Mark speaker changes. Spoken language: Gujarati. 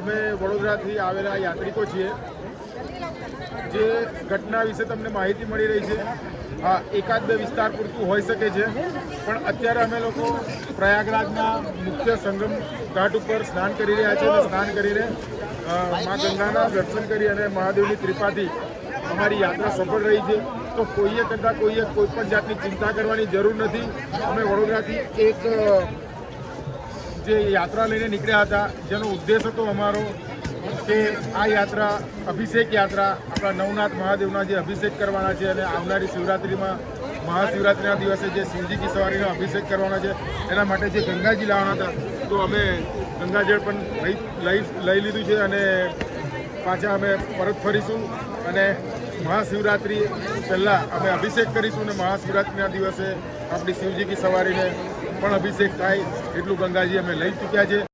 Speaker 1: અમે વડોદરાથી આવેલા યાત્રિકો છીએ. જે ઘટના વિશે તમને માહિતી મળી રહી છે, હા, એકાદ બે વિસ્તાર પૂરતું હોઈ શકે છે, પણ અત્યારે અમે લોકો પ્રયાગરાજના મુખ્ય સંગમ ઘાટ ઉપર સ્નાન કરી રહ્યા છીએ અને સ્નાન કરીને મા ગંગાના દર્શન કરી અને મહાદેવની કૃપાથી અમારી યાત્રા સફળ રહી છે. તો કોઈ પણ જાતની ચિંતા કરવાની જરૂર નથી. અમે વડોદરાથી એક જે યાત્રા લઈને નીકળ્યા હતા, જેનો ઉદ્દેશ હતો અમારો કે આ યાત્રા અભિષેક યાત્રા આપણા નવનાથ મહાદેવના જે અભિષેક કરવાના છે અને આવનારી શિવરાત્રિમાં મહાશિવરાત્રિના દિવસે જે શિવજી કી સવારીનો અભિષેક કરવાના છે એના માટે જે ગંગાજી લાવવાના હતા, તો અમે ગંગાજળ પણ લઈ લીધું છે અને પાછા અમે પરત ફરીશું અને મહાશિવરાત્રિ પહેલાં અમે અભિષેક કરીશું અને મહાશિવરાત્રિના દિવસે આપણી શિવજી કી સવારીને પણ અભિષેક થાય એટલું ગંગાજી અમે લઈ ચૂક્યા છે.